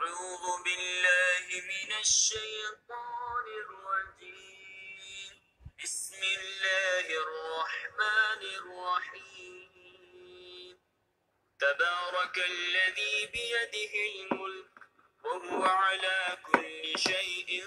أعوذ بالله من الشيطان الرجيم. بسم الله الرحمن الرحيم. تبارك الذي بيده الملك وهو على كل شيء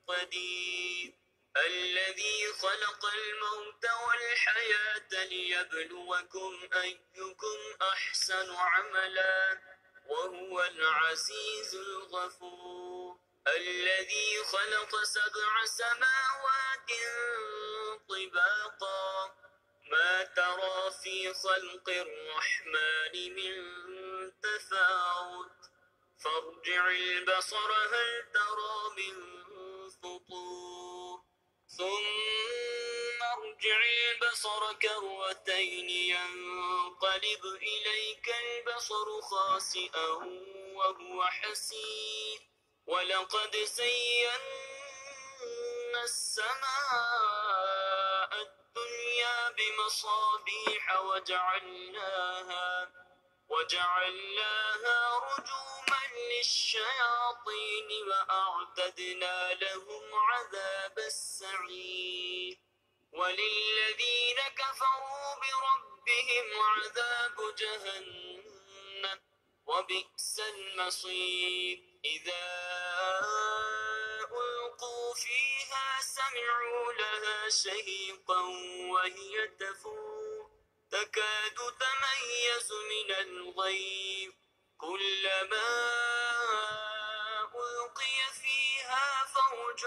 قدير. الذي خلق الموت والحياة ليبلوكم أيكم أحسن عملا وهو العزيز الغفور. الذي خلق 7 سماوات طباقا ما ترى في خلق الرحمن من تفاوت فارجع البصر هل ترى من فطور ثم ارجع البصر كرتين ينقلب إليك البصر خاسئا وهو حسير. ولقد زينا السماء الدنيا بمصابيح وجعلناها رجوما للشياطين وأعتدنا لهم عذاب السعير. وللذين كفروا بربهم عذاب جهنم وبئس المصير. إذا ألقوا فيها سمعوا لها شهيقا وهي تفور تكاد تميز من الغيظ كلما ألقي فيها فوج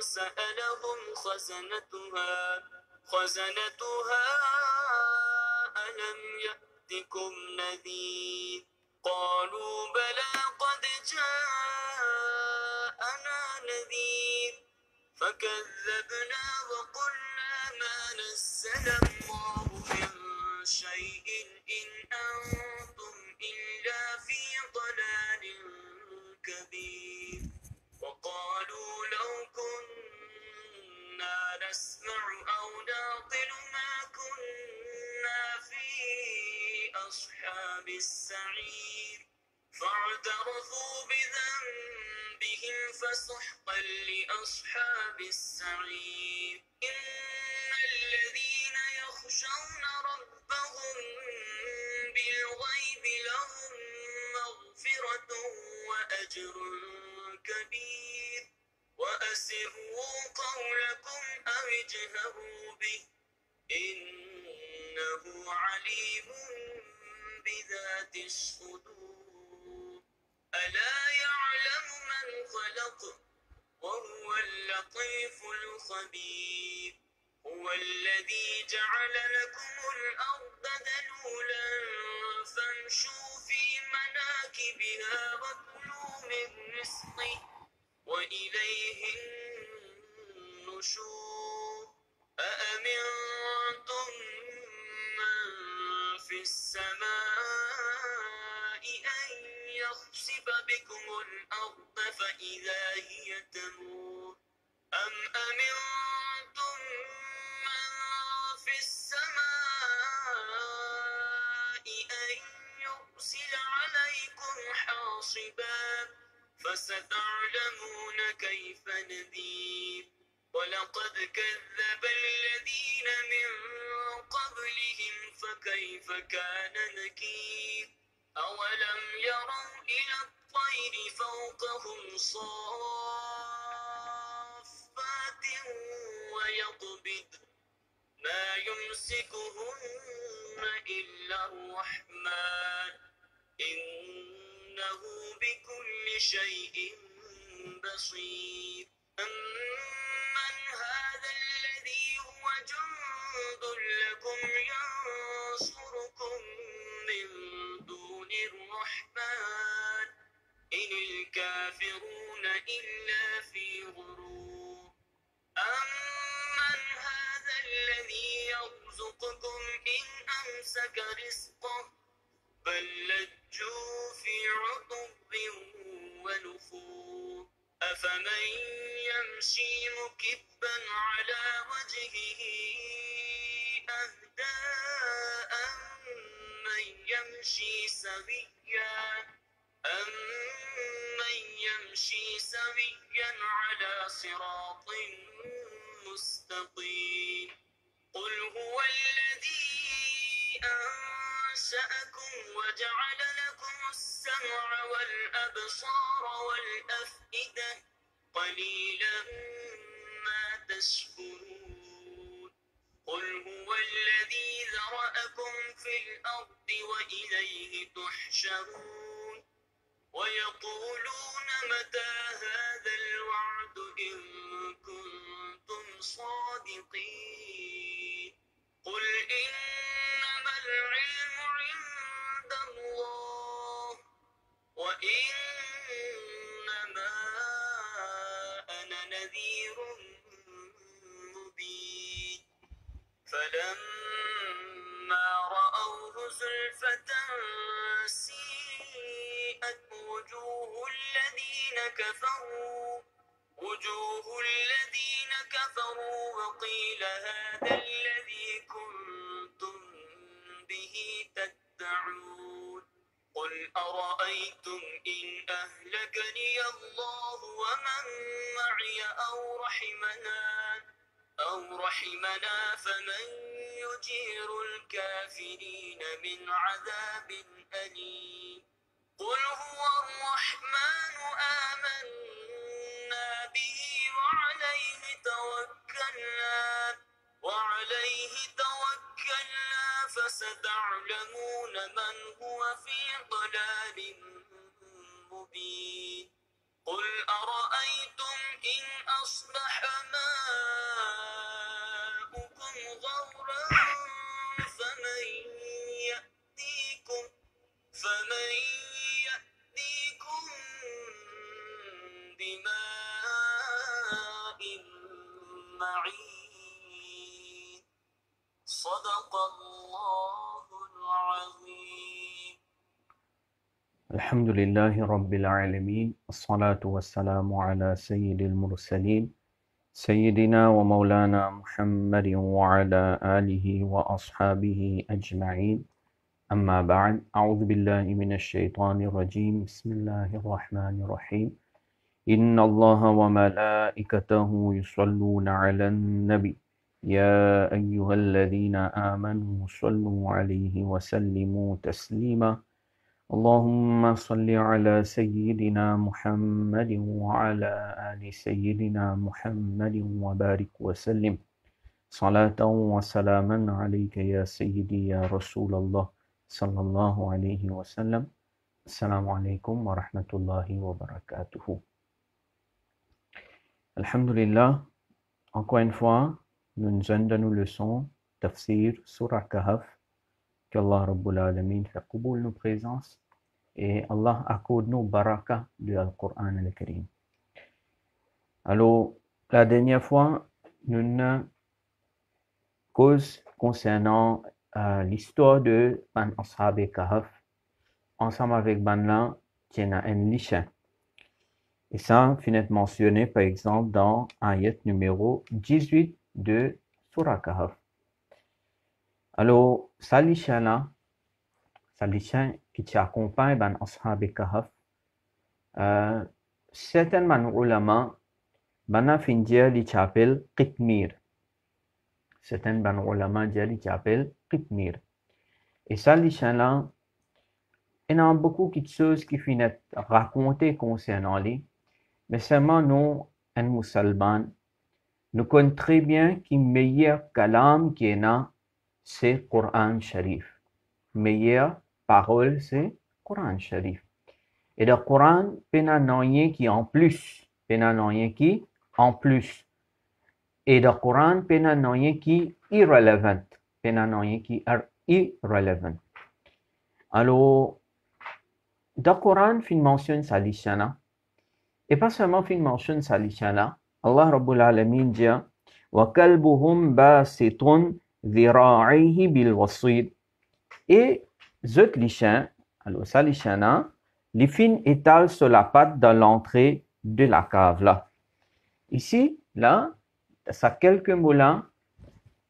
سألهم خزنتها ألم يأتكم نذير قالوا بلى قد جاءنا نذير فكذبنا وقلنا ما نزل الله من شيء إن أنتم إلا في ضلال كبير. وقالوا لو كنا نسمع أو نعقل ما كنا في أصحاب السعير فاعترفوا بذنبهم فسحقا لأصحاب السعير. إن الذين يخشون ربهم بالغيب لهم مغفرة وأجر كبير. وأسروا قولكم أو اجهروا به إنه عليم بذات الصدور. ألا يعلم من خلق وهو اللطيف الخبير. هو الذي جعل لكم الأرض ذلولا فامشوا في مناكبها وكلوا من رزقه وإليه النشور. أأمنتم من في السماء أن يخسف بكم الأرض فإذا هي تمور أم أمنتم من في السماء أن يرسل عليكم حاصبا فستعلمون كيف نذير. ولقد كذب الذين من قبلهم فكيف كان نكير. أولم يروا إلى الطير فوقهم صافات ويقبض ما يمسكهن إلا الرحمن إنه بكل شيء بصير. أمن هذا الذي هو جند لكم ينصركم من دون الرحمن إن الكافرون إلا في غرور. أمن هذا الذي يرزقكم إن أمسك رزقه بل لجوا في عتب ونفور. أفمن يمشي مكبا على وجهه أهدى أمن يمشي سويا أمن يمشي سويا على صراط مستقيم قل هو الذي أنشأكم وجعل لكم السمع والأبصار والأفئدة قليلا ما تشكرون قل هو الذي ذرأكم في الأرض وإليه تحشرون ويقولون متى هذا الوعد إن كنتم صادقين قل إنما العلم عند الله وإنما أنا نذير مبين فلما رأوه زلفة سيئت وجوه الذين كفروا وقيل هذا الذي كنتم به تدعون قل أرأيتم إن أهلكني الله ومن معي أو رحمنا فمن يجير الكافرين من عذاب أليم قل هو الرحمن آمنا به وعليه توكلنا فستعلمون من هو في ضلال مبين قل أرأيتم إن أصبح ماؤكم غورا فمن يأتيكم بماء معين صدق الله العظيم. الحمد لله رب العالمين الصلاة والسلام على سيد المرسلين سيدنا ومولانا محمد وعلى آله وأصحابه أجمعين أما بعد أعوذ بالله من الشيطان الرجيم بسم الله الرحمن الرحيم إن الله وملائكته يصلون على النبي يا أيها الذين آمنوا صلوا عليه وسلموا تسليما اللهم صل على سيدنا محمد وعلى آل سيدنا محمد وبارك وسلم صلاة وسلاما عليك يا سيدي يا رسول الله صلى الله عليه وسلم. Assalamu alaikum wa rahmatullahi wa barakatuhu. Alhamdulillah, encore une fois, nous sommes dans nos leçons tafsir surah Kahf. Qu'Allah Rabbul Alamin fait qaboul nos présences et Allah accorde nos barakas du Al-Qur'an al-Karim. Alors, la dernière fois, nous avons cause concernant l'histoire de Ban Ashab Kahf, ensemble avec Banla, qui est un lichin. Et ça, finit mentionné par exemple dans ayat numéro 18 de Surah Kahf. Alors, ça lichin qui t'accompagne Ban Ashab Kahf, certains ulama, Bana findir li t'appelle Qitmir. Certains ban ulama li t'appelle Qitmir. Et ça lichin-là, il y a beaucoup de choses qui finissent raconter concernant lui, mais seulement nous, un musulman, nous connaissons très bien que le meilleur kalam qui est là, c'est le Coran Sharif. Meilleure parole, c'est le Coran Sharif. Et le Coran, il n'y a rien qui en plus. Il n'y a rien qui en plus. Et le Coran, il n'y a rien qui est irrelevant. Il n'y a rien qui est irrelevant. Alors, dans le Coran, il mentionne ça lishana. Et pas seulement il mentionne ça lishana. Allah Rabbul Alamin dit wa kalbuhum basitun dhira'ihi bil wasid. Et zot lishan, alors ça lishana, les fins étalent sur la patte dans l'entrée de la cave là. Ici, là, ça quelques mots là,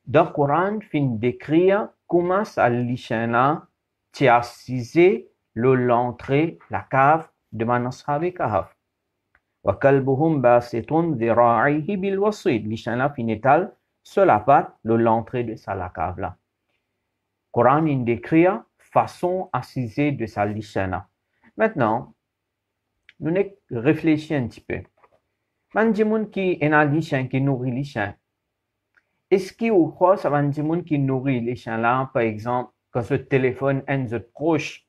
dans le Coran, fin décrire comment ça lishana t'y assisé l'entrée, la cave de man ashab kahf. Wa kalbuhum basitun dhira'ihi bil wasid. L'ishan là finital sur la patte, l'entrée de sa la cave là. Coran in décrit façon assisée de sa l'ishan là. Maintenant, nous réfléchissons un petit peu. Man dimoun qui est dans l'ishan, qui nourrit l'ishan. Est-ce qu'il ou quoi ça man dimoun qui nourrit l'ishan là, par exemple, quand ce téléphone est un proche,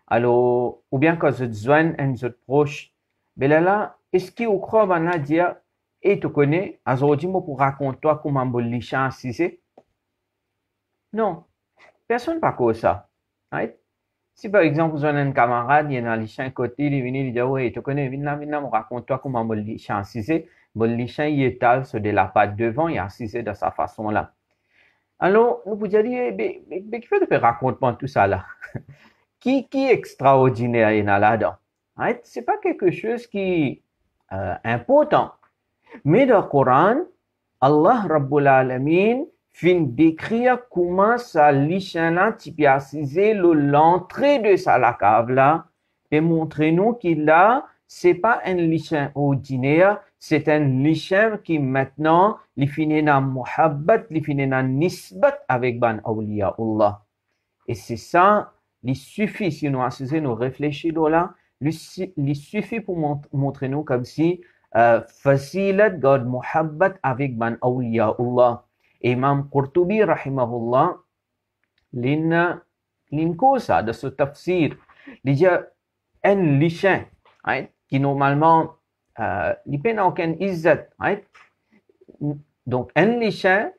alors, ou bien quand ce joint est un proche, ben là, est-ce qu'il ou quoi man a dire, et tu connais, aujourd'hui, moi pour raconter toi comment mon l'ishan assisé? Non, personne pas comme ça. Right? Si par exemple, vous avez un camarade, il est dans l'ishan côté, il vient, il dit, ouais, tu connais, viens là, raconte-toi comment mon l'ishan assisé. Mon l'ishan, il étale sur de la patte devant, il est assisé de sa façon-là. Alors, nous vous dire, mais qui fait de raconter tout ça là? Qui est extraordinaire est là-dedans? Right? C'est pas quelque chose qui important. Mais dans le Coran, Allah Rabbul Alamin fin décrire comment ça l'ishan type assisé l'entrée de sa la cave là et montrer nous qu'il là c'est pas un lishan ordinaire, c'est un lishan qui maintenant li finit na muhabbat, li finit na nisbat avec ban awliya Allah. Et c'est ça, il suffit si nous assisons, nous réfléchissons là, il suffit pour montrer nous comme si fasilat God muhabbat avec ban awliya Allah. Imam Qurtubi rahimahullah l'incosa de ce tafsir, il dit un lishan, right, qui normalement il n'a aucun izzat, right? Donc un lishan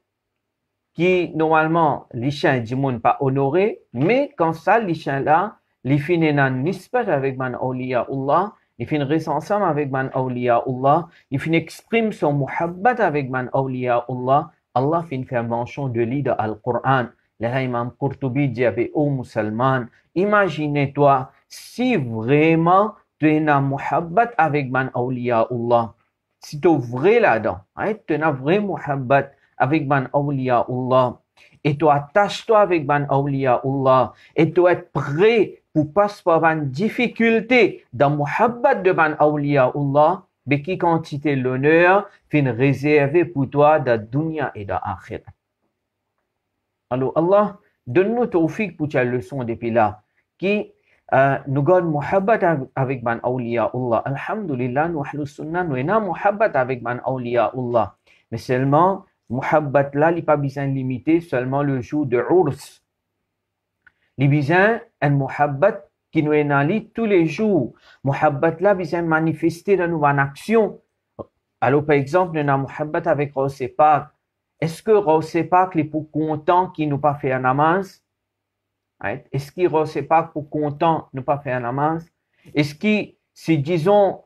qui normalement l'ishan du monde pas honoré, mais quand ça l'ishan là, il finit dans nisbat avec man awliya Allah, il finit rester ensemble avec man awliya Allah, il finit exprime son muhabbat avec man awliya Allah, Allah finit faire mention de lui dans le Coran. L'imam Qurtubi dit aux musulmans, imaginez-toi si vraiment tu es dans muhabbat avec man awliya Allah, si tu es vrai là-dedans, hein, tu es dans vrai muhabbat avec ban awliya Allah, et tu attaches-toi avec ban awliya Allah, et tu es prêt pour passer par une difficulté dans muhabbat de ban awliya Allah, mais qui quantité l'honneur fin réservé pour toi dans dunya et dans akhirah. Alors Allah donne-nous tawfiq pour ta leçon depuis là, qui nous garde muhabbat avec ban awliya Allah. Alhamdulillah, nous ahlus sunnah, nous avons muhabbat avec ban awliya Allah, mais seulement muhabbat là, il n'est pas besoin de limiter seulement le jour de Urs. Il y a besoin un muhabbat qui nous est dans tous les jours. Muhabbat là, besoin de manifester dans nos actions. Alors, par exemple, nous avons muhabbat avec Rausepak. Est-ce que Rausepak est pour content qu'il nous pas fait un namaz? Right? Est-ce qu'il Rausepak pour content nous pas fait un namaz? Est-ce que, si disons,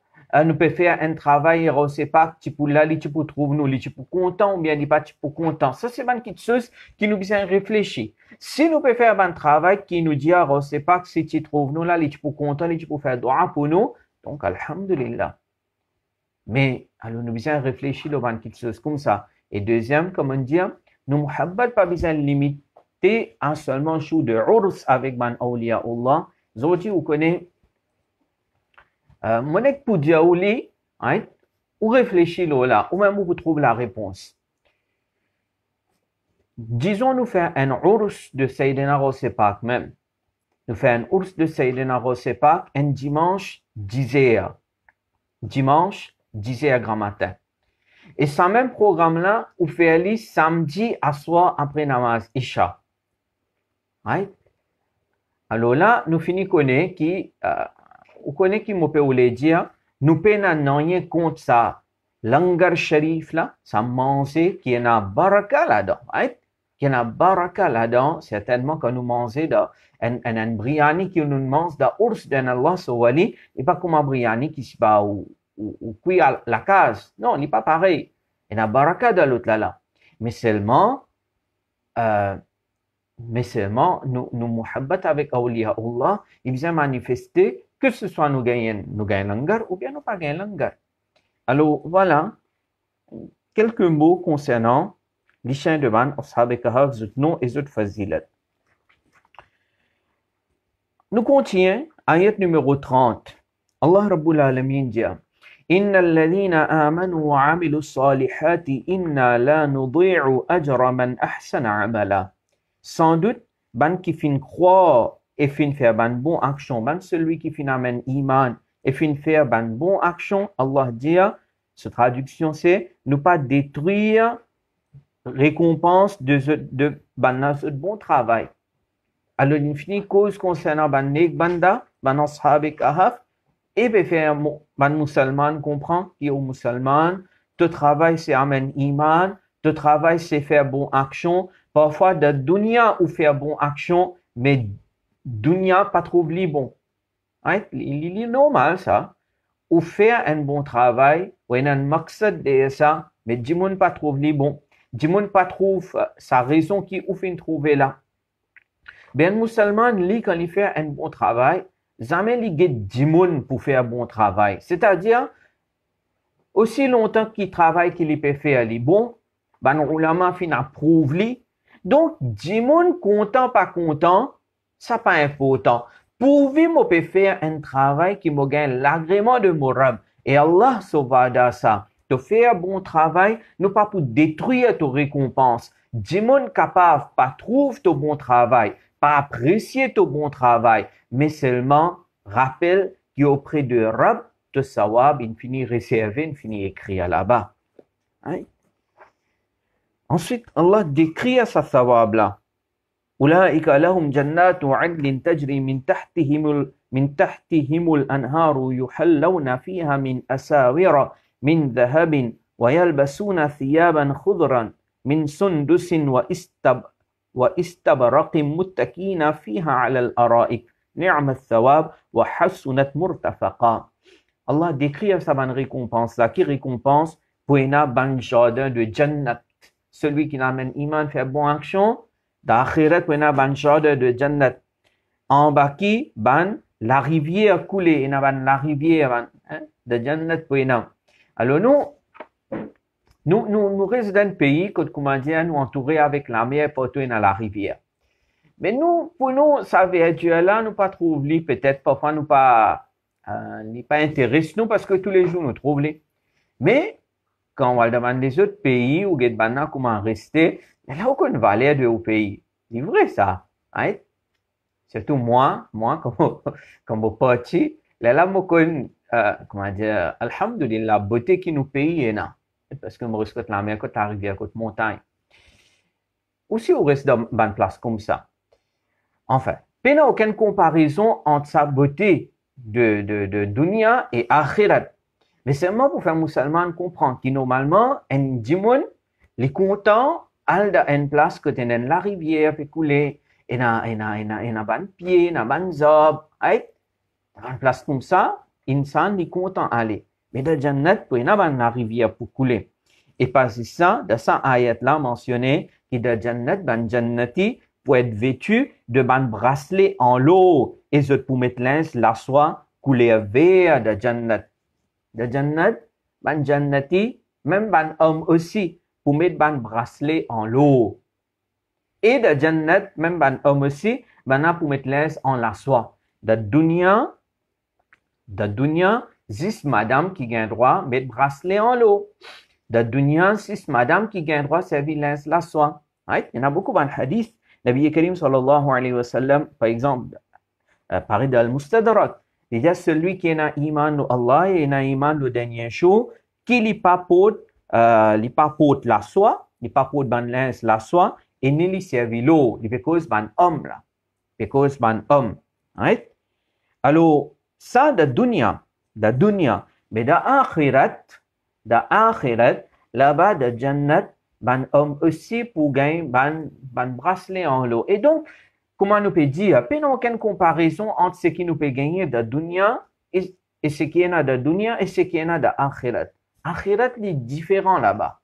nous pouvons faire un travail et c'est pas tu peux là, tu peux trouver nous, tu peux content ou bien pas tu peux content. Ça c'est une petite chose qui nous besoin réfléchir. Si nous pouvons faire un travail qui nous dit c'est pas si tu trouves nous là, tu peux content, tu peux faire dua pour nous, donc alhamdulillah. Mais alors nous besoin réfléchir dans une petite chose comme ça. Et deuxième, comme on dit, nous muhabbat pas besoin limiter à seulement jour de urs avec man awliya Allah. Aujourd'hui vous connaissez mon pour dire ou réfléchir là, ou même vous trouve la réponse. Disons nous faire un ours de Sayyidina Rausepak même. Nous faire un ours de Sayyidina Rausepak un dimanche 10h. Dimanche 10h grand matin. Et ce même programme-là, vous fait samedi à soir après namaz Isha. Right? Alors là, nous finissons connaître qui vous connaissez qui m'opère ou les dire, nous pouvons rien contre ça. Langar Sharif là, ça manger qui est un baraka là-dedans, right? Qui est un baraka là-dedans, certainement quand nous mangeons un biryani qui nous mange dans l'ours d'Allah Sawali, et pas comme un biryani qui se bat ou cuit à la case. Non, il n'est pas pareil. Il y a un baraka dans l'autre là. Mais seulement, nous muhabbat avec awliya Allah, il vient manifester que ce soit nous gagnons langar ou bien nous pas gagnons langar. Alors voilà quelques mots concernant l'ishan de ban ashab kahf, zut nom et zut fazilat. Nous continuons, ayat numéro 30. Allah Rabbul Alamin dit Inna alladhina amanu wa amilu salihati inna la nudi'u ajra man ahsana amala. Sans doute, ban qui fin croire et fin faire ban bon action, ban celui qui fin amène iman et fin faire ban bon action, Allah dit, cette traduction c'est, ne pas détruire récompense de ban bon travail. Alors, il finit cause concernant ban nek banda, ban ashab kahaf, et bien faire ban musulman comprend qui est au musulman, te travail c'est amène iman, te travail c'est faire bon action, parfois de dunya ou faire bon action, mais dunya pas trop li bon. Hein? Il est normal ça. Ou faire un bon travail, ou un maqsad de ça, mais dis-moi pas trop li bon. Dis-moi pas trouve sa raison qui ou fin trouver là. Ben musulman, lui, quand il fait un bon travail, jamais il get 10 moun pour faire un bon travail. C'est-à-dire, aussi longtemps qu'il travaille, qu'il peut faire les bon, ben ulama fin approuve lui. Donc, 10 moun content, pas content, ça pas important. Pourvu moi peut faire un travail qui me gagne l'agrément de mon Rab. Et Allah sauvada ça. De faire un bon travail, non pas pour détruire ta récompense. 10 moun capable, pas trouve ton bon travail, pas apprécier ton bon travail, mais seulement rappelle qu'auprès de Rab, de sawab, il finit réservé, il finit écrit là-bas. Hein? Ensuite, Allah décrit sa sawab là. أولئك لهم جنات عدن تجري من تحتهم الأنهار يحلون فيها من أساور من ذهب ويلبسون ثيابا خضرا من سندس واستبرق متكين فيها على الأرائك نعم الثواب وحسنت مرتفقا. Allah décrit sa bonne récompense là, qui récompense pour un bon jardin de Jannat. Celui qui n'amène iman fait bonne action, d'akhirat pour un bon jardin de Jannat. En bas qui, la rivière coulée, la rivière de Jannat pour un. Alors nous résidons dans un pays, comme on dit, nous entourés avec la mer, partout dans la rivière. Mais nous, pour nous, ça veut dire là, nous pas trouver, peut-être parfois nous pas intéressés, nous, parce que tous les jours nous trouvons les. Mais, quand on va demander les autres pays, où il y a comment rester, il n'y a aucune valeur de au pays. C'est vrai ça. Hein? Surtout moi, comme parti, là, comment dire, alhamdulillah, la beauté qui nous paye est là. Parce que nous respectons la mer, côté la rivière, côté montagne. Aussi, on reste dans une place comme ça. Enfin, il n'y a aucune comparaison entre sa beauté de dunya et akhirat. Mais seulement pour faire musulman comprendre que normalement, un dimoun, les contents, al da une place que t'en la rivière fait couler, et na ban pied, na ban zob, dans une place comme ça, insan les content aller. Mais dans Jannat, pour y ban la rivière pour couler. Et pas ça, dans ça ayat là mentionné, que dans Jannat, ban Jannati, pour être vêtu de ban bracelet en l'eau, et je pour mettre la soie couler vers de Jannat. De Jannat, ban Jannati, même ban homme aussi, pour mettre ban bracelet en l'eau. Et de Jannat, même ban homme aussi, ban pour mettre en la soie. De dunya, 6 madame qui gagne droit, mettre bracelet en l'eau. De dunya, 6 madame qui gagne droit, servir la soie. Il y en a beaucoup dans le hadith. Nabi Karim sallallahu alayhi wa sallam, par exemple, paré dans le Mustadrak. Il y a celui qui a iman de Allah et a iman le dernier jour, qui li papote la soie, li papote ban lens la soie, et ne li servi l'eau, li because ban homme là. Because ban homme. Right? Alors, ça de dunya. Mais d'akhirat, là-bas de Jannat, ban homme aussi pour gagner ban bracelet en l'eau. Et donc, comment nous peut dire, il n'y a aucune comparaison entre ce qui nous peut gagner de dunya et ce qui est de dunya et ce qui est de akhirat. Akhirat est différent là-bas.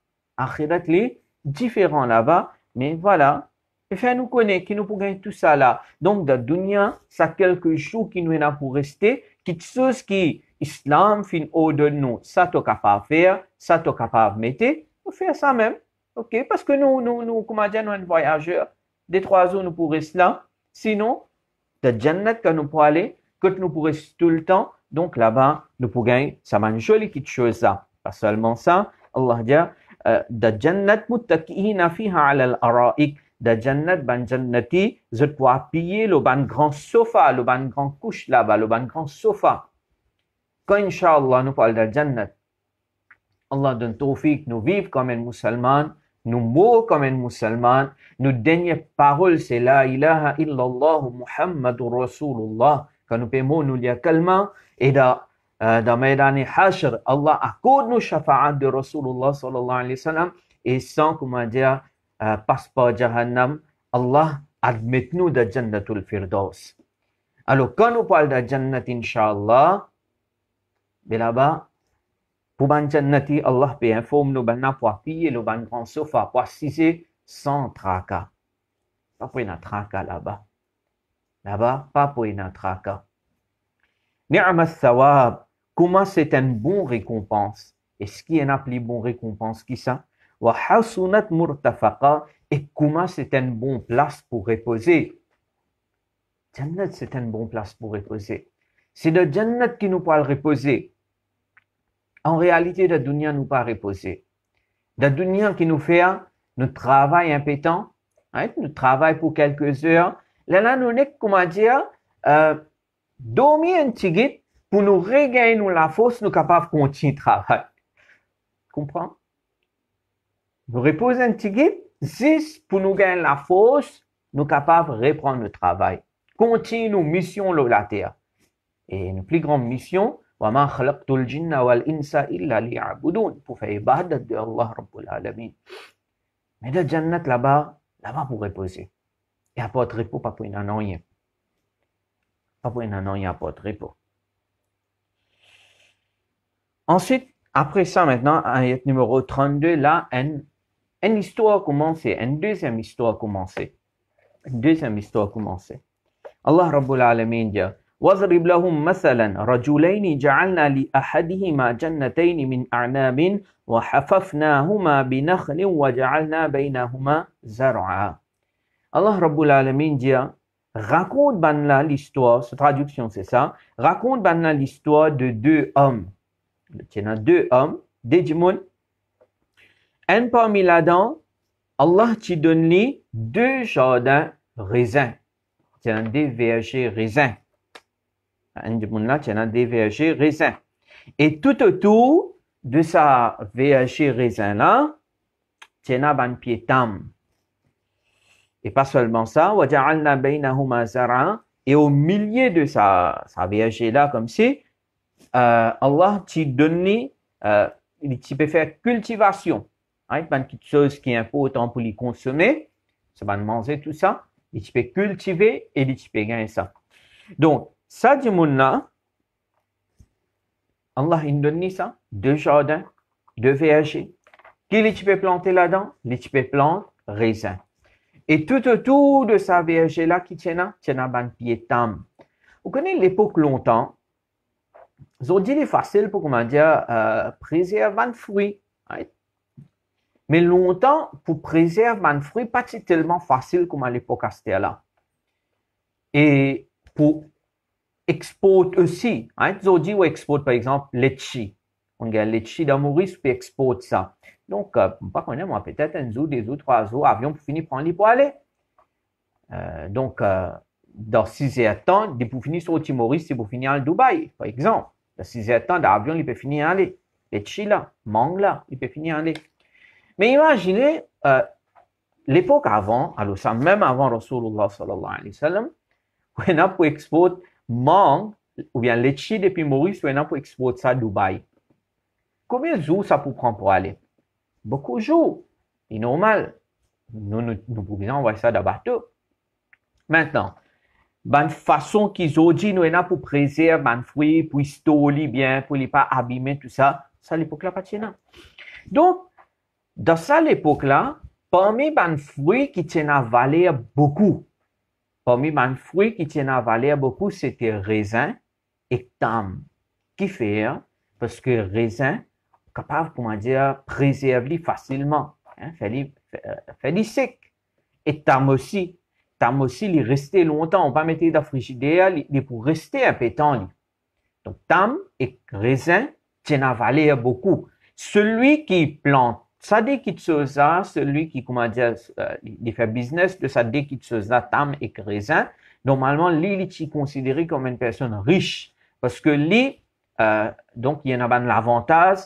Mais voilà. Et fait nous connaît qui nous peut gagner tout ça là. Donc, de dunya, ça quelque chose qui nous est là pour rester, quelque chose qui Islam fin au de nous. Ça, tu es capable de faire, ça, tu es capable de mettre, nous faire ça même. OK? Parce que nous, comment dire, nous, un voyageur, des 3 jours, nous pourrons rester là. Sinon, de Jannat que nous pourrons aller, que nous pourrons tout le temps. Donc là-bas, nous pourrons gagner, ça m'a une jolie petite chose ça. Pas seulement ça, Allah dit, de Jannat muttaqiina fiha ala al-ara'ik, de Jannat ban Jannati, je peux appuyer le ban grand sofa, le ban grand couche là-bas, le ban grand sofa. Quand Inch'Allah nous parle de Jannat, Allah donne tawfiq, nous vivons comme un musulman, nous mourons comme un musulman, nos dernières paroles c'est La ilaha illallah Muhammadur Rasulullah. Quand nous pouvons nous dire kalma, et dans Maïdan Hashr, Allah accorde nous shafa'at de Rasulullah sallallahu alayhi wa sallam, et sans, comment dire, passeport Jahannam, Allah admet nous de Jannatul Firdaus. Alors, quand nous parlons de Jannat, Inch'Allah, mais là-bas, pour ban Jannati, Allah peut informer nous pour appuyer le ban grand sofa, pour assiser sans tracas. Pas pour une tracas là-bas. Là-bas, pas pour une tracas. Ni'mas thawab, comment c'est une bonne récompense? Et ce qui est une appelée bonne récompense, qui ça? Wa hasunat murtafaqa, et comment c'est une bonne place pour reposer? Jannat, c'est une bonne place pour reposer. C'est de Jannat qui nous parle reposer. En réalité, la dunya nous pas reposer. La dunya qui nous fait notre travail impétent, hein, nous travaillons pour quelques heures. Là, nous n'est comment dire, dormir un petit peu pour nous regagner nous la force, nous capables de continuer le travail. Comprends? Nous reposer un petit peu, juste pour nous gagner la force, nous capables de reprendre le travail. Continuer nos missions sur la terre. Et une plus grande mission, وَمَا خَلَقْتُ الْجِنَّ وَالْإِنسَ إِلَّا لِيَعْبُدُونَ, pour faire ibadat de Allah Rabbul Alamin. Mais le Jannat là-bas pour reposer. Et apporter repos, pas pour une rien. Pas pour une rien, apporter repos. Ensuite, après ça maintenant, ayat numéro 32, là, une histoire commencée, une deuxième histoire commencée. Une deuxième histoire commencée. Allah Rabbul Alamin dit, واضرب لهم مثلا رجلين جعلنا لأحدهما جنتين من أعناب وحففناهما بنخل وجعلنا بينهما زرعا. Allah Rabbul Alamin dit, raconte banla l'histoire, cette traduction c'est ça, raconte banla l'histoire de deux hommes. Il y en a deux hommes, des gens. Un parmi là-dedans, Allah te donne lui deux jardins raisins. Il y en a des vergers raisins. Un de là, il y en a des vergers raisins. Et tout autour de sa verger raisin là, il y en a un pied tam. Et pas seulement ça, وَجَعَلْنَا بَيْنَهُمَا زَرْعًا, et au milieu de sa verger là, comme si, Allah te donne, tu peux faire cultivation. Hein, pas une chose qui est importante pour les consommer, ça va manger tout ça, et tu peux cultiver et tu peux gagner ça. Donc, ça, du monde là, Allah il donne ça, deux jardins, deux vergers. Qui tu peux planter là-dedans? Tu peux planter raisin. Et tout autour de sa verger là, qui tient un pied tam. Vous connaissez l'époque longtemps, ils ont dit c'est facile pour, comment dire, préserver un fruit. Right? Mais longtemps, pour préserver un fruit, pas tellement facile comme à l'époque à cette là. Et pour exporter aussi, hein, ils ont dit, on exporte par exemple litchi. On a litchi dans Maurice, puis exporte ça. Donc, pas qu'on moi, peut-être un jour, deux ou trois jours, avion pour finir prendre les pour aller. Donc, dans 6 heures de temps, pour finir sur le Maurice, c'est pour finir à Dubaï, par exemple. Dans 6 heures de temps, l'avion, il peut finir à aller. Litchi là, mangue là, il peut finir à aller. Mais imaginez, l'époque avant, alors ça, même avant Rasulullah sallallahu alayhi wa sallam, on a pour exporter mangue, ou bien litchi depuis Maurice, on a pour exporter ça à Dubaï. Combien de jours ça peut prendre pour aller? Beaucoup de jours. C'est normal. Nous pouvons envoyer ça dans le bateau. Maintenant, bonne façon qu'ils ont dit, nous avons pour préserver les fruits, pour stocker bien, pour ne pas abîmer tout ça, ça l'époque là, pas de. Donc, dans ça l'époque-là, parmi les fruits qui tiennent à valeur beaucoup, c'était raisin et tam. Qui fait, parce que raisin, capable, comment dire, préserver facilement, hein, fait sec. Et tam aussi. tam aussi, il resté longtemps. On va mettre dans le frigidaire, il pour rester un peu de temps. Donc, tam et raisin, tu en valeur beaucoup. Celui qui plante, ça dit qu'il chose ça, celui qui, comment dire, il fait business de ça dit qu'il chose ça, tam et raisin, normalement, lui, il est considéré comme une personne riche. Parce que lui, donc, il y en a l'avantage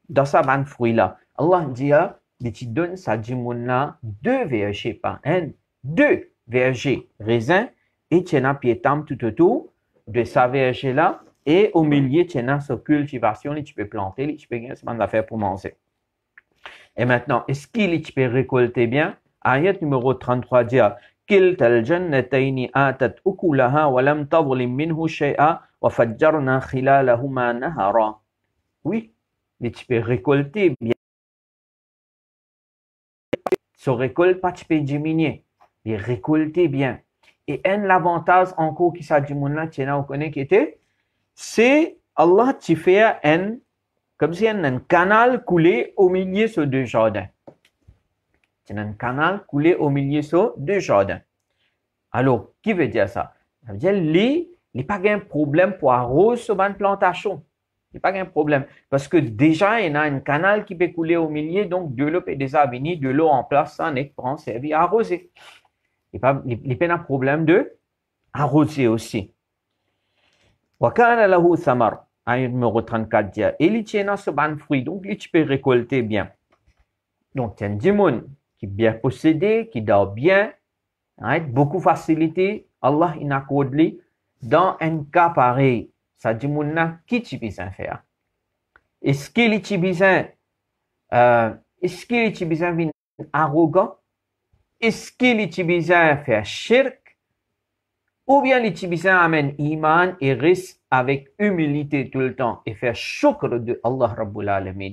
dans sa bonne fruit là. Allah dit, il te donne ça dit là, 2 vergers, pas un, 2 vergers raisin, et tu as pied tam tout autour de sa verger là, et au milieu, tu as sa cultivation, et tu peux planter, tu peux gagner ce affaire pour manger. Et maintenant, est-ce qu'il tu peux récolter bien? Ayat numéro 33 dit, كلتا الجنتين آتت أكلها ولم تظلم منه شيئا وفجرنا خلالهما نهرا. Oui, mais tu peux récolter bien. Sa récolte, pas tu peux diminuer. Mais récolter bien. Et l'avantage encore qui ça du monde là, tu as connaît qui était, c'est Allah tu fait comme si un canal coulé au milieu de deux jardins. C'est un canal coulé au milieu de deux jardins. Alors, qui veut dire ça? Ça veut dire, il n'y a pas un problème pour arroser sur une plantation. Il n'y a pas un problème. Parce que déjà, il y a un canal qui peut couler au milieu, donc de l'eau peut déjà venir, de l'eau en place, ça n'est pas servi à arroser. Il n'y a pas un problème de arroser aussi. وَكَانَ لَهُ ثَمَرٌ. Ayat numéro 34 dit, et il tient ce ban fruit, donc il peut récolter bien. Donc, il y a un démon qui est bien possédé, qui dort bien, avec beaucoup de facilité. Allah il accorde lui dans un cas pareil. Ça dit mon qui tu besoin faire? Est-ce qu'il est besoin arrogant? Est-ce qu'il est besoin faire shirk? Ou bien il est besoin amener iman et reste avec humilité tout le temps et faire shukr de Allah Rabbul Alamin?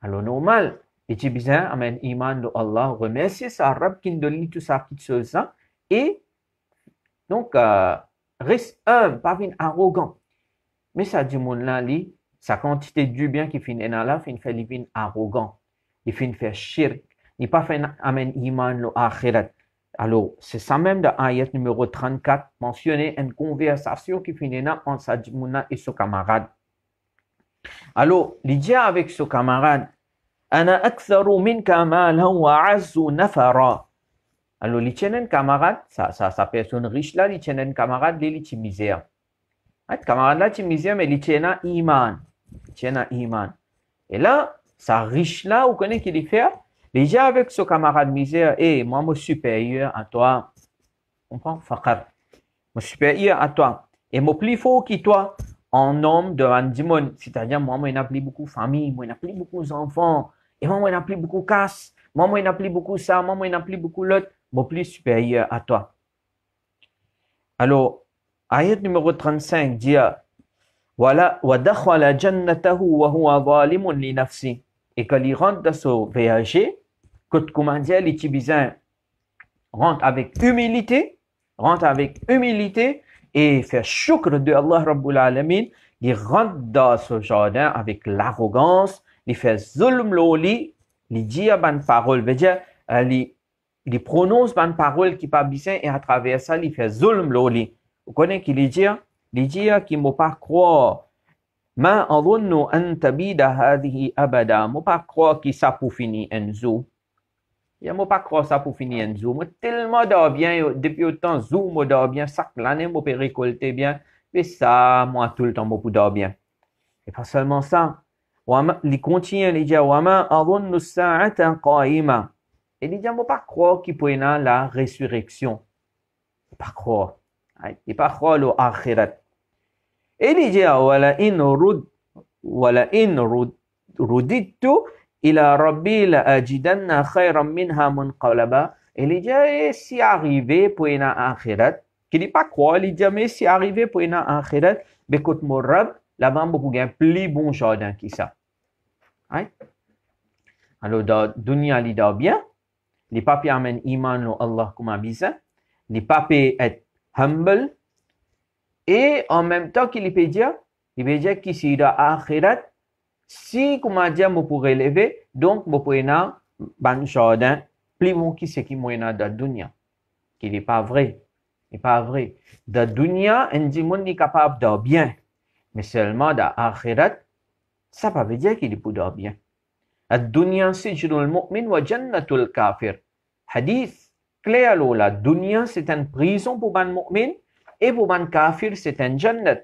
Alors normal, il est besoin amener iman de Allah, remercier sa Rabb qui nous donne tout ça, petites choses ça, et donc reste humble, pas vin arrogant. Mais ça dit mon là, sa quantité du bien qui finit là, il fait vin arrogant, il finit faire shirk, il pas fait amener iman le akhirat. Alors, c'est ça même dans ayat numéro 34, mentionner une conversation qui finit là entre Sadimouna et son camarade. Alors, il dit avec son camarade, Ana aktharu minka malan wa azzu nafara. Alors, il tient un camarade, sa personne riche là, il tient un camarade, il tient misère. Le camarade là, il tient misère, mais il tient un iman. Il tient un iman. Et là, sa riche là, vous connaissez qu'il fait? Déjà avec ce camarade misère, moi, je suis supérieur à toi. Comprends? Fakar. Je suis supérieur à toi. Et moi, plus fort que toi, en homme de Andimon. C'est-à-dire, moi, je n'ai plus beaucoup de famille, moi, je n'ai plus beaucoup d'enfants. Et moi, je n'ai plus beaucoup de casse. Moi, je n'ai plus beaucoup ça. Moi, je n'ai plus beaucoup l'autre. Moi, plus supérieur à toi. Alors, ayat numéro 35 dit, voilà, wa dakhala jannatahu wa huwa zalimun li nafsi. Et quand il rentre dans ce verger, comment dire, les Tibizins rentrent avec humilité et fait shukr de Allah Rabbul Alamin. Il rentre dans ce jardin avec l'arrogance, il fait zulm loli, il dit une parole, veut dire, il prononce une parole qui pas bien et à travers ça, il fait zulm loli. Vous connaissez qu'il dit? Il dit qu'il ne m'a pas croire. Ma adhunnu an tabida hadhihi abada. Moi pas croire que ça pour finir un zoo. Je ne pas croire ça pour finir un zoo. Moi tellement dors bien depuis autant zoo moi dors bien chaque l'année moi peux récolter bien. Mais ça moi tout le temps moi pour dors bien. Et pas seulement ça. Il continue il dit wa ma adhunnu as-sa'ata qa'ima. Il dit moi pas croire qu'il peut y avoir la résurrection. Pas croire. Il pas croire au akhirat. Et il dit, wala in rudittu ila rabbi la ajidanna khayran minha munqalaba. Et il dit, si arrivé pour une akhirat, qui dit pas quoi, il dit, mais si arrivé pour une akhirat, écoute mon Rab, là-bas, beaucoup gain plus bon jardin qui ça. Alors, dans dunya, il dit bien, les papiers amènent iman Allah comme abisa, les papiers être humble, et en même temps qu'il peut dire qu'ici dans l'akhirat, si, comment dire, je pourrais lever, donc je pourrais avoir un jardin plus bon que ce qui est dans la dunya. qu'il n'est pas vrai. Il n'est pas vrai. De dunya, on dit qu'on est capable de bien. Mais seulement de akhirat, ça ne veut dire qu'il est pour de bien. Ad-dunya sijnul mu'min wa jannatul kafir. Hadith clair la dunya c'est une prison pour ban mu'min et pour ban kafir c'est un jannat.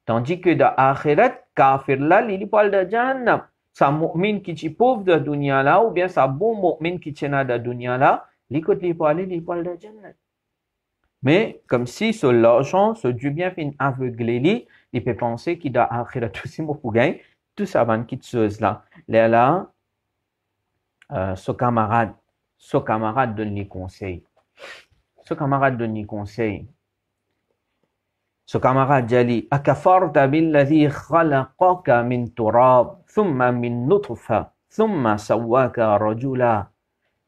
Tandis que de akhirat, kafir là, il parle de jannam. Sa mu'min qui est pauvre de dunya là, ou bien sa bon mu'min qui est de dunya là, il parle de jannat. Mais comme si ce l'argent, ce du bien fin aveuglé, il peut penser qu'il a akhirat aussi pour gagner tout ça van qui chose là. Là, ce camarade donne les conseils. Ce camarade donne les conseils. Ce camarade dit akafarta billadhi khalaqaka min turab thumma min nutfa thumma sawwaka rajula.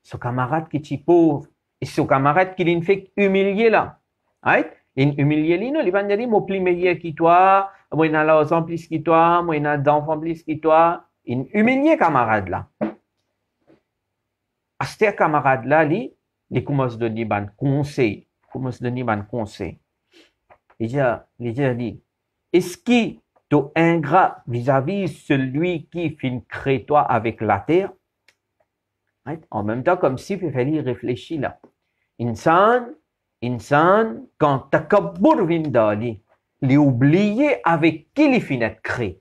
Ce camarade qui est pauvre et ce camarade qui l'a fait humilier là. Right? Il humilier lui non, il va dire moi plus meilleur que toi, moi il a l'argent plus que toi, moi il a d'enfants plus que toi. Il humilier camarade là. À ce camarade là, il commence à donner un conseil. Il dit, est-ce qu'il est ingrat vis-à-vis celui qui finit créer toi avec la terre? Right? En même temps, comme si il fallait réfléchir là. Insan, quand takabbur vient d'aller, il oublié avec qui il finit créer.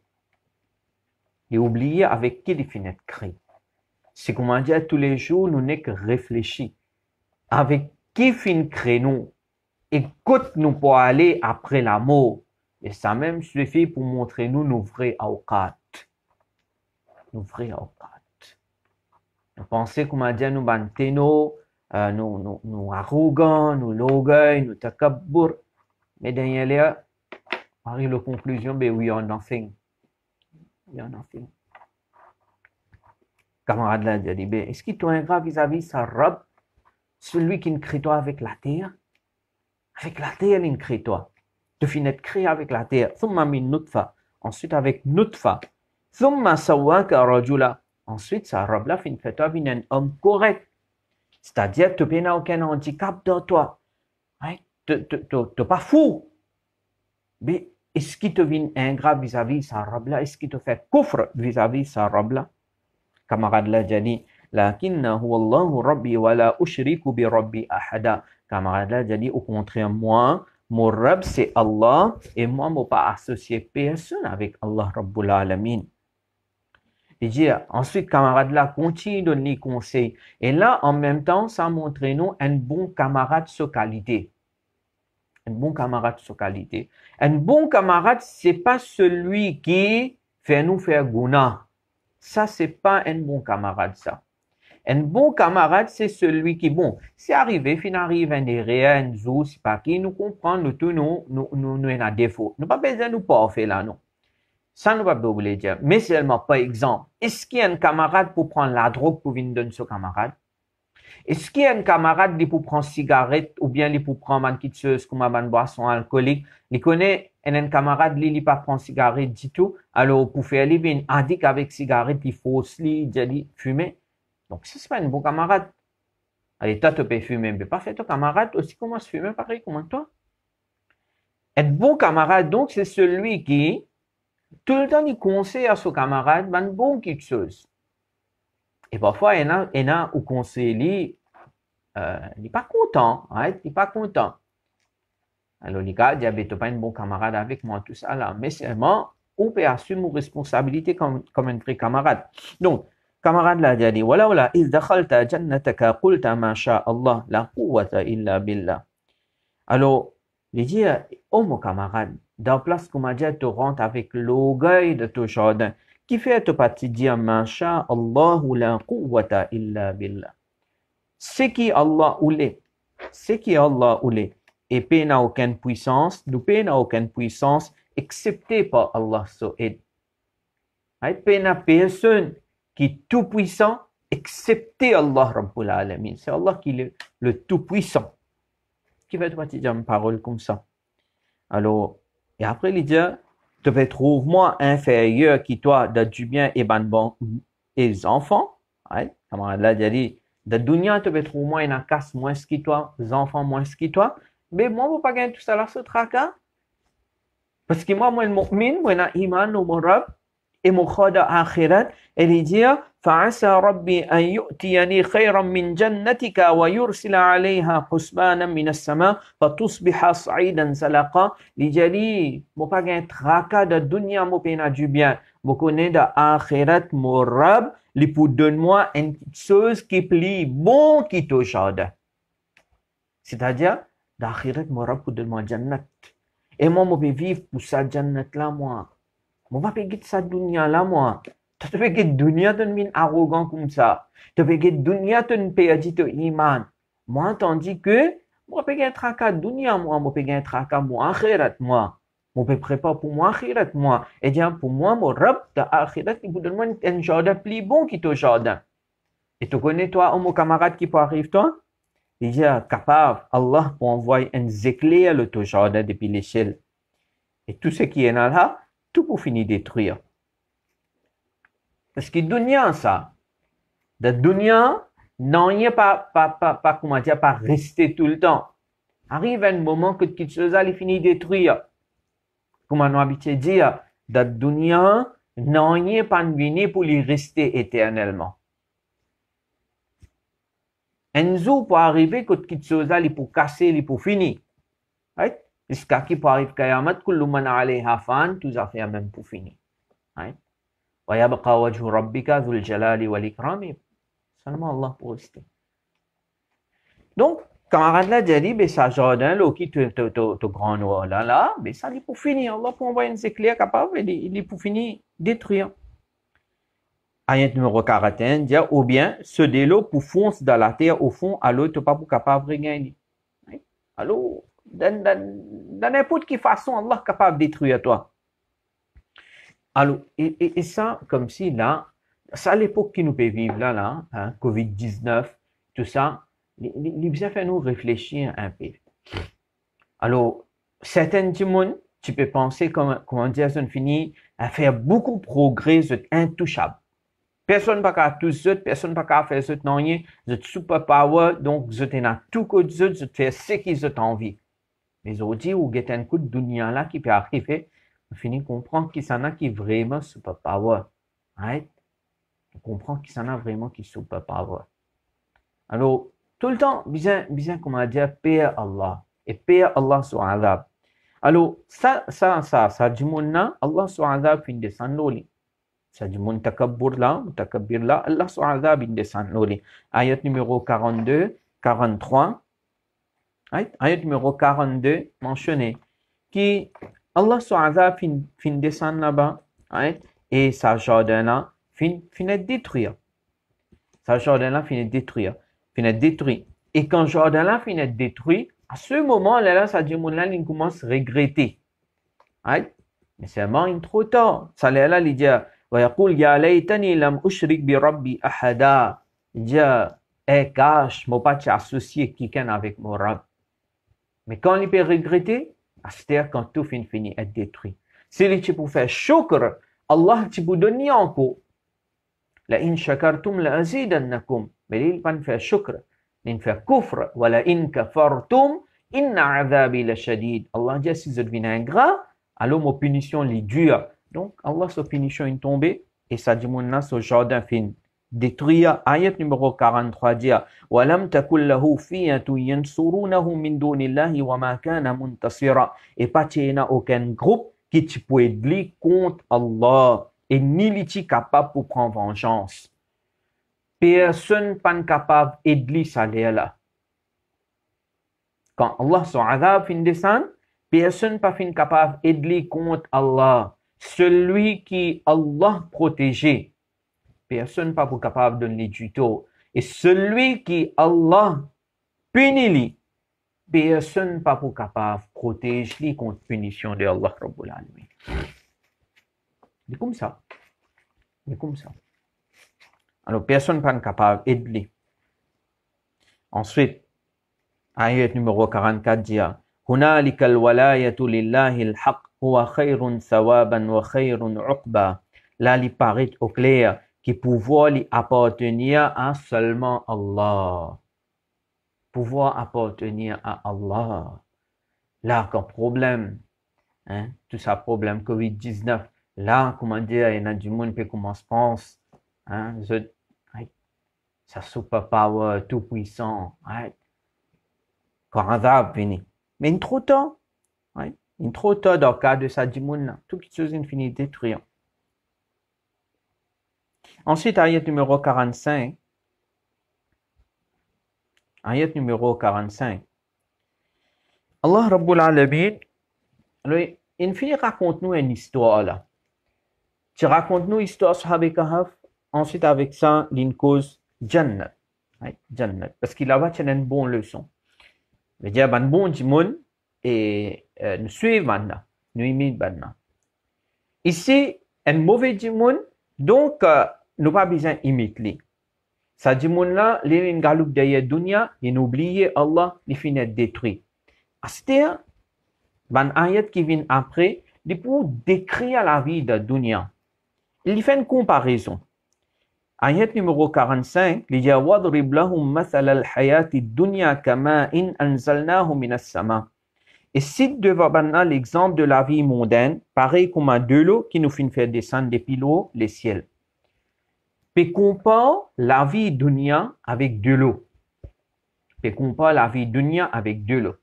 C'est comment dire, tous les jours, nous n'est que réfléchir. Avec qui fin crée nous? Écoute nous pour aller après la mort. Et ça même suffit pour montrer nous nos vrais awqat. Nous pensons comment dire, nous banteno, nous arrogants, nous l'orgueil, nous takabbur. Mais derrière là, arrive la conclusion, ben we are nothing. Camarade là dit, ben, est-ce qu'il est ingrat vis-à-vis sa robe? Celui qui ne crée toi avec la terre? Avec la terre, il crée toi. Tu finis de créer avec la terre. Thumma min nutfa. Ensuite, avec nutfa. Thumma sawwaka rajula. Ensuite, sa robe là, finit fait toi, un homme correct. C'est-à-dire, tu n'as aucun handicap dans toi. Tu n'es pas fou. Mais est-ce qu'il te vient ingrat vis-à-vis sa robe là? Est-ce qu'il te fait kufr vis-à-vis sa robe là? Camarade là, dit, lakinnahu Allahu rabbi wa la ushriku bi rabbi ahada. Camarade là, dit, au contraire, moi, mon Rabb, c'est Allah, et moi, je ne pas associer personne avec Allah Rabbul Alamin. Il dit, ensuite, camarade là, continue de donner conseils. Et là, en même temps, ça montre nous un bon camarade de qualité. Un bon camarade, c'est pas celui qui fait nous faire guna. Ça, c'est pas un bon camarade, ça. Un bon camarade, c'est celui qui, bon, c'est arrivé, fin arrive un derrière, un zou, c'est pas qui nous comprend, nous tous, nous, un défaut. Nous pas besoin de nous parfaire là, non. Ça, nous pas besoin dire. Mais seulement, par exemple, est-ce qu'il y a un camarade pour prendre la drogue pour venir donner ce camarade? Est-ce qu'il y a un camarade pour prendre cigarette ou bien pour prendre une petite chose comme une boisson alcoolique? Il connaît un camarade, il pas prendre cigarette du tout. Alors, pour faire lui, il indique avec cigarette, il faut aussi fumer. Donc, si c'est pas un bon camarade, allez, toi, tu peux fumer, mais pas fait ton camarade aussi commence à fumer pareil comme toi. Un bon camarade, donc, c'est celui qui, tout le temps, il conseille à son camarade, une bonne petite chose. Et parfois, il y en a au conseil, il n'est pas content, right? Il n'est pas content. Alors, les gars, il n'y a pas un bon camarade avec moi, tout ça là. Mais seulement, on peut assumer nos responsabilités comme un vrai camarade. Donc, camarade là, il dit, voilà, إذ دخلت جنتك قلت ما شاء الله لا قوة إلا بالله. Alors, il dit, oh mon camarade, dans la place qu'on m'a dit, tu rentres avec l'orgueil de ton jardin, qui fait te partir dire, ma sha Allah la quwwata illa billah. C'est qui Allah ou l'est. Et paix n'a aucune puissance, nous paix n'a aucune puissance, excepté par Allah So'ed. Paix n'a personne qui est tout puissant, excepté Allah Rabbul Alamin. C'est Allah qui est le tout puissant. Qui va te dire une parole comme ça? Alors, et après, il dit, tu peux trouver moi inférieur qui toi, de du bien et bon, et les enfants. Camarade là, il dit, De dunya, tu peux trouver moins une casse moins que toi, les enfants moins que toi. Mais moi, je ne pas gagner tout ça là, ce tracas. Parce que moi, le mu'min, moi, j'ai iman au mon Rab, et mon khada akhirat, et il dit, فَعَسَى رَبِّي أَن يُؤْتِيَنِي خَيْرًا مِنْ جَنَّتِكَ وَيُرْسِلَ عَلَيْهَا حُسْبَانًا مِنَ السَّمَاءِ فَتُصْبِحَ صَعِيدًا زَلَقًا. Il dit, moi, pas gagner tracas de dunya, moi, pas du bien. Moi, connais de akhirat, mon Rab, il pour donne-moi une chose qui plie bon qui te jardin. C'est-à-dire, d'akhirat, mon Rab, pour donne-moi jannat. Et moi, je vais vivre pour sa jannat là, moi. Je ne vais pas payer sa dunya là, moi. Tu peux payer dunya, tu es arrogant comme ça. Tu peux payer dunya, tu es perdu ton iman. Moi, tandis que, moi, je paye un tracas dunya, moi. Je paye un tracas, moi, akhirat, moi. Je peux préparer pour moi, akhirat, moi. Et bien, pour moi, mon Rab, de akhirat, il vous donne un jardin plus bon que ton jardin. Et tu connais, toi, mon camarade qui peut arriver, toi? Il dit, capable, Allah pour envoyer un éclair le ton jardin depuis l'échelle. Et tout ce qui est là, tout pour finir détruire. Parce que dunya, ça, de dunya, non, il n'y a pas, comment dire, pas rester tout le temps. Arrive un moment que quelque chose allait finir détruire. Comme on a habitué de dire, de dunya, non, il n'y a pas venu pour y rester éternellement. Un jour pour arriver que quelque chose allait pour casser, il pour finir. Right? Jusqu'à qui pour arriver Kayamat, kullu man alayha fan, tout ça fait même pour finir. Right? Wa yabqa wajhu rabbika dhul jalali wal ikrami. Seulement Allah pour rester. Donc, camarade là, dit, ben, ça jardin, là, qui te grand noir là, ben, ça, il est pour finir. Allah pour envoyer un éclair capable, il est pour finir, détruire. Ayat numéro 41, dit, ou bien, ce de l'eau pour foncer dans la terre, au fond, alors, tu n'es pas pour capable de gagner. Alors, dans n'importe quelle façon, Allah est capable de détruire toi. Alors, et ça, comme si là, ça à l'époque qui nous peut vivre là, hein, Covid-19, tout ça, il bien fait nous réfléchir un peu. Alors, certains gens, tu peux penser, comment dire, ça finit à faire beaucoup de progrès, c'est intouchable. Personne ne peut faire tout ça, personne ne peut faire ça, non, c'est super power, donc, je t'en tout que je fais ce qu'ils ont envie. Mais aujourd'hui, où il y a un coup de dunya là qui peut arriver, on finit de comprendre qu'il s'en a qui vraiment super power. Right? On comprend qu'il s'en a vraiment qui super power. Alors, tout le temps, bien, comment dire, paix Allah. Et paix Allah sur azab. Alors, ça, du monde là, Allah sur azab, il descend l'oli. Ça du monde takabbur là, Allah sur azab, il descend l'oli. Ayat numéro 42, 43. Ayat numéro 42, mentionné, qui Allah sur azab fin descend là-bas, et sa jardin là finit détruire. Sa jardin là finit détruire. Et quand jardin là finit détruit, à ce moment-là, ça dit mon là, il commence à regretter. Mais c'est vraiment trop tard. Ça là, il dit, wa yaqul ya laytani lam ushrik bi rabbi ahada. Il dit, cache, moi pas t'associer quelqu'un avec mon Rab. Mais quand il peut regretter, c'est-à-dire quand tout finit être détruit. Si tu peux faire shukr, Allah tu peux donner encore. La in shakartum la azidannakum. Mais il ne fait shukr. Il fait kufr. Wa la in kafartum inna azabi la shadid. Allah dit si vous devenez ingrat, alors ma punition est dure. Donc Allah sa punition est tombée et ça dit mon nas au jardin fin. Détruire. Ayat numéro 43 dit وَلَمْ تَكُلْ لَهُ فِيَةٌ يَنْصُرُونَهُ مِنْ دُونِ اللَّهِ وَمَا كَانَ مُنْتَصِرًا. Et pas qu'il n'y a aucun groupe qui peut aider contre Allah et ni l'iti capable pour prendre vengeance. Personne pas capable d'aider ça là. Quand Allah sur azab fin descend, personne pas fin capable d'aider contre Allah. Celui qui Allah protégé. Personne pas capable de donner du tout. Et celui qui Allah punit, personne pas capable de protéger contre punition de Allah Rabbul Alamin. C'est comme ça. Alors, personne pas capable d'aider. Ensuite, ayat numéro 44 dit هنالك الولاية لله الحق هو خير ثوابا وخير عقبا. Là, il paraît au clair qui pouvoir lui appartenir à seulement Allah. Pouvoir appartenir à Allah. Là, qu'un problème, hein, tout ça problème COVID-19, là, comment dire, il y a du monde qui commence à penser, hein, ça superpower tout puissant, right? Quand azab vini. Mais il trop tard, right? Il trop tard dans le cas de ça du monde là, toute chose infinie détruire. Ensuite, ayat numéro 45. Ayat numéro 45. Allah Rabbul Alamin, il finit raconte-nous une histoire là. Tu racontes-nous l'histoire Sahaba Kahf, ensuite avec ça, une cause Jannat. Right? Jannat. Parce qu'il a une bonne leçon. Il y a un bon monde et nous suivons maintenant. Nous imitent maintenant. Ici, un mauvais monde, donc nous pas besoin d'imiter. Ça dit monde là, les galoub derrière dunya, ils oublient Allah, ils finissent détruits. C'est-à-dire, ban ayat qui vient après, il pour décrire la vie de dunya. Il fait une comparaison. Ayat numéro 45, il dit وَضْرِبْ لَهُمْ مَثَلَ الْحَيَاةِ الدُّنْيَا كَمَاءٍ أَنزَلْنَاهُ مِنَ السَّمَاءِ. Et cite devant maintenant l'exemple de la vie mondaine, pareil comme un de l'eau qui nous fait descendre depuis l'eau, les ciels. Puis compare la vie dunya avec de l'eau. Puis compare la vie dunya avec de l'eau.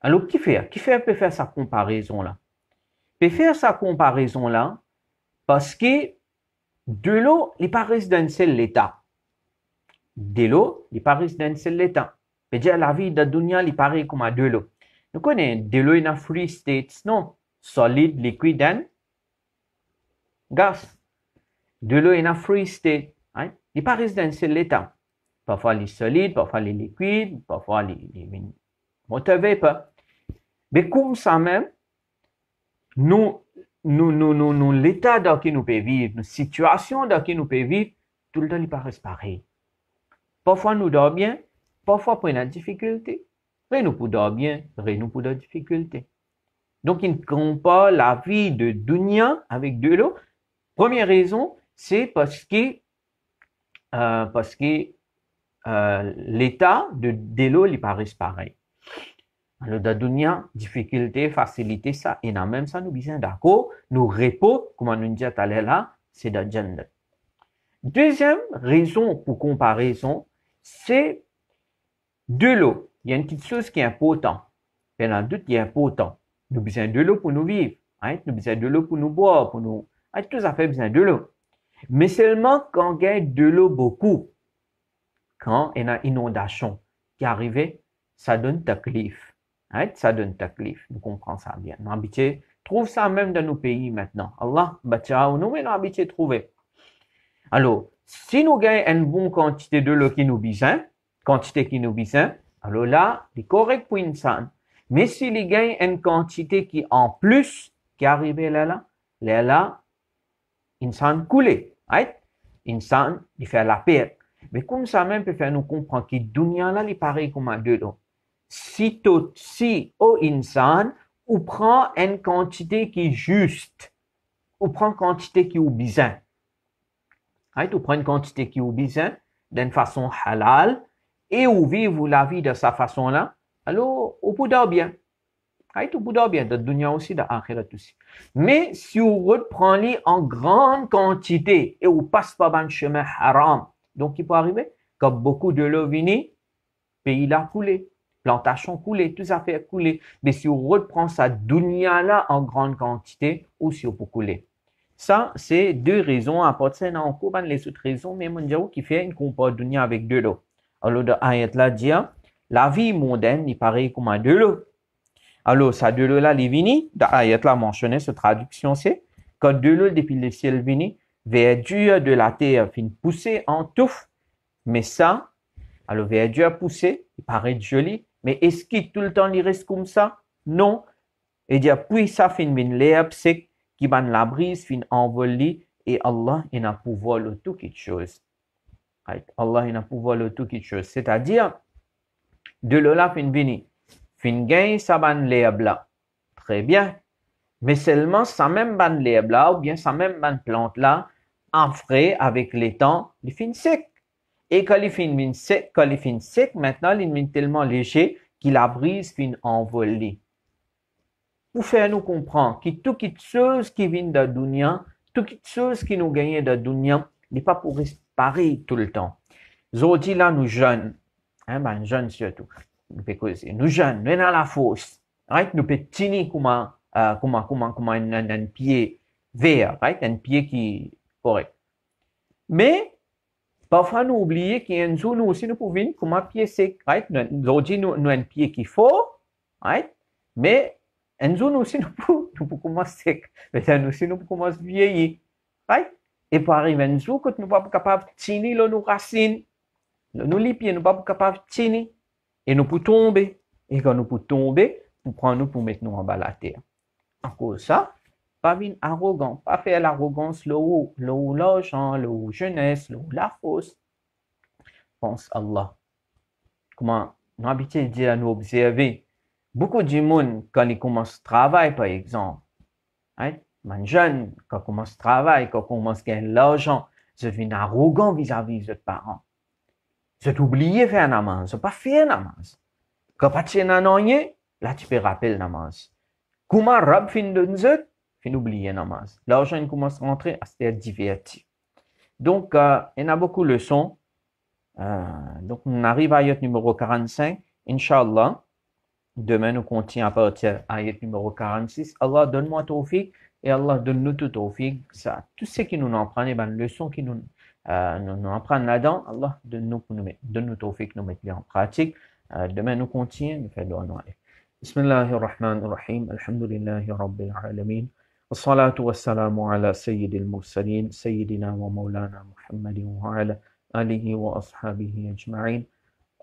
Alors, qui fait? Qui peut faire sa comparaison là? Peut faire sa comparaison là parce que de l'eau, il paraît d'un seul état. De l'eau, il paraît d'un seul état. Peut dire la vie de dunya, il paraît comme de l'eau. Nous connaissons de l'eau in a free state, non? Solide, liquide and gas. De l'eau in a free state, hein? Il paraît d'un seul état. Parfois, il est solide, parfois, il est liquide, parfois, il est water vapor. Mais comme ça même, nous l'état dans lequel nous pouvons vivre, la situation dans laquelle nous pouvons vivre, tout le temps, il paraît pareil. Parfois, nous dormons bien, parfois, pour une difficulté. Nous pouvons dormir bien, nous pouvons avoir des difficultés. Donc, il ne compare la vie de dunya avec de l'eau. Première raison, c'est parce que l'état de l'eau, il paraît pareil. Alors, dans la dunya, difficulté, facilité, ça, et en même ça, nous besoin d'accord, nous repos, comme on nous dit tout à l'heure là, c'est dans Jannat. Deuxième raison pour comparaison, c'est de l'eau. Il y a une petite chose qui est importante. Il y en a d'autres qui est important. Nous avons besoin de l'eau pour nous vivre. Hein? Nous avons besoin de l'eau pour nous boire, pour nous. Hein? Tout ça fait besoin de l'eau. Mais seulement quand on gagne de l'eau beaucoup, quand il y a une inondation qui arrive, ça donne taklif. Hein? Ça donne taklif. Nous comprenons ça bien. Nous habitués, trouve ça même dans nos pays maintenant. Allah, bâtira ou nous, mais nous habitués trouver. Alors, si nous gagnons une bonne quantité de l'eau qui nous besoin, alors là, c'est correct pour une santé. Mais s'il gagne une quantité qui en plus, qui arrive là, une santé coulée. Right? Une santé, il fait la perte. Mais comme ça même peut faire nous comprendre que dunya là, il paraît comme un de l'eau. Si au insan, ou prend une quantité qui est juste, ou prend une quantité qui est besoin. Right? Ou prend une quantité qui est besoin d'une façon halal, et ou vivre la vie de sa façon-là, alors, au bout d'un bien. Au bout d'un bien, de dunya aussi, de akhirat aussi. Mais si on reprend les en grande quantité, et on passe par un chemin haram, donc il peut arriver que beaucoup de l'eau vient, pays l'a coulé, plantation coulée, tout ça fait couler. Mais si on reprend sa dunya-là en grande quantité, aussi on peut couler. Ça, c'est deux raisons importantes. On couvre les autres raisons, mais on qui fait une comparaison dunya avec de l'eau. Alors, dans l'ayat là, dit, la vie mondaine, il paraît comme de l'eau. Alors, ça de l'eau là, il vini, dans l'ayat là, mentionné, cette traduction, c'est, quand de l'eau depuis le ciel vini, verdure de la terre fin pousser en touffe, mais ça, alors verdure pousser, il paraît joli, mais est-ce qu'il tout le temps il reste comme ça? Non. Et dit, puis ça fin l'herbe sec, qui ban la brise, fin envolée, et Allah, il a pouvoir de tout quelque chose. Allah il a pouvoir de tout quelque chose. C'est-à-dire, de l'eau là, fin vini. Fin gain, ça ban l'herbe là. Très bien. Mais seulement, ça même ban l'herbe là, ou bien ça même ban plante là, en frais avec les temps, il finit sec. Et quand il finit sec, maintenant, il est tellement léger que la brise finit envolée. Pour faire nous comprendre que toute chose qui vient de dunya, toute chose qui nous gagne de dunya, n'est pas pour rester pareil tout le temps. Aujourd'hui, là, nous jeunes, ben, jeunes surtout, nous jeunes, nous dans la fosse, right? Nous petits comme un pied vert, right? Un pied qui est correct. Mais, parfois, nous oublions qu'il y a une zone aussi, nous pouvons comme un pied sec, right? Aujourd'hui, nous un pied qui est fort, right? Mais, une zone aussi, nous pouvons commencer sec. Mais aussi, nous pouvons commencer vieillir, right? Et pour arriver à une zone, quand nous ne sommes pas capables de tenir nos racines, nous pieds, nous ne sommes pas capables de tenir, et nous pouvons tomber. Et quand nous pouvons tomber, nous prenons pour mettre nous en bas de la terre. En cause ça, pas venir arrogant, pas faire l'arrogance le haut l'argent, le haut jeunesse, le haut la fosse. Pense Allah. Comment nous habituons de dire à nous observer. Beaucoup de monde, quand ils commencent à travailler, par exemple, right? Un jeune, quand il commence à travailler, quand il commence à gagner l'argent, ils deviennent arrogants vis-à-vis de leurs parents. Ils ont oublié de faire un namaz, ils n'ont pas fait un namaz. Quand tu es un rien, là tu peux rappeler le namaz. Comment Rab fin de nous, fin oublier le namaz. L'argent il commence à rentrer, à se faire divertir. Donc, il y a beaucoup de leçons. Donc, on arrive à ayat numéro 45. Inch'Allah, demain nous continuons à partir à ayat numéro 46. Allah donne-moi tawfiq et Allah donne-nous tout tawfiq. Ça, tout ce qui nous en prend, les leçons qui nous en prennent là-dedans, Allah donne-nous tawfiq, nous mettre en pratique. Demain nous continuons, nous faisons doigt. Bismillahirrahmanirrahim. Alhamdulillahi Rabbil Alamin. والصلاة والسلام على سيد المرسلين سيدنا ومولانا محمد وعلى آله وأصحابه أجمعين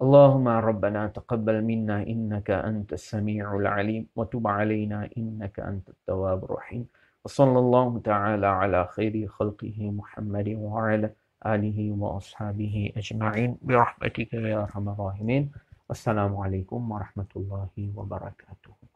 اللهم ربنا تقبل منا إنك أنت السميع العليم وتب علينا إنك أنت التواب الرحيم وصلى الله تعالى على خير خلقه محمد وعلى آله وأصحابه أجمعين برحمتك يا أرحم الراحمين والسلام عليكم ورحمة الله وبركاته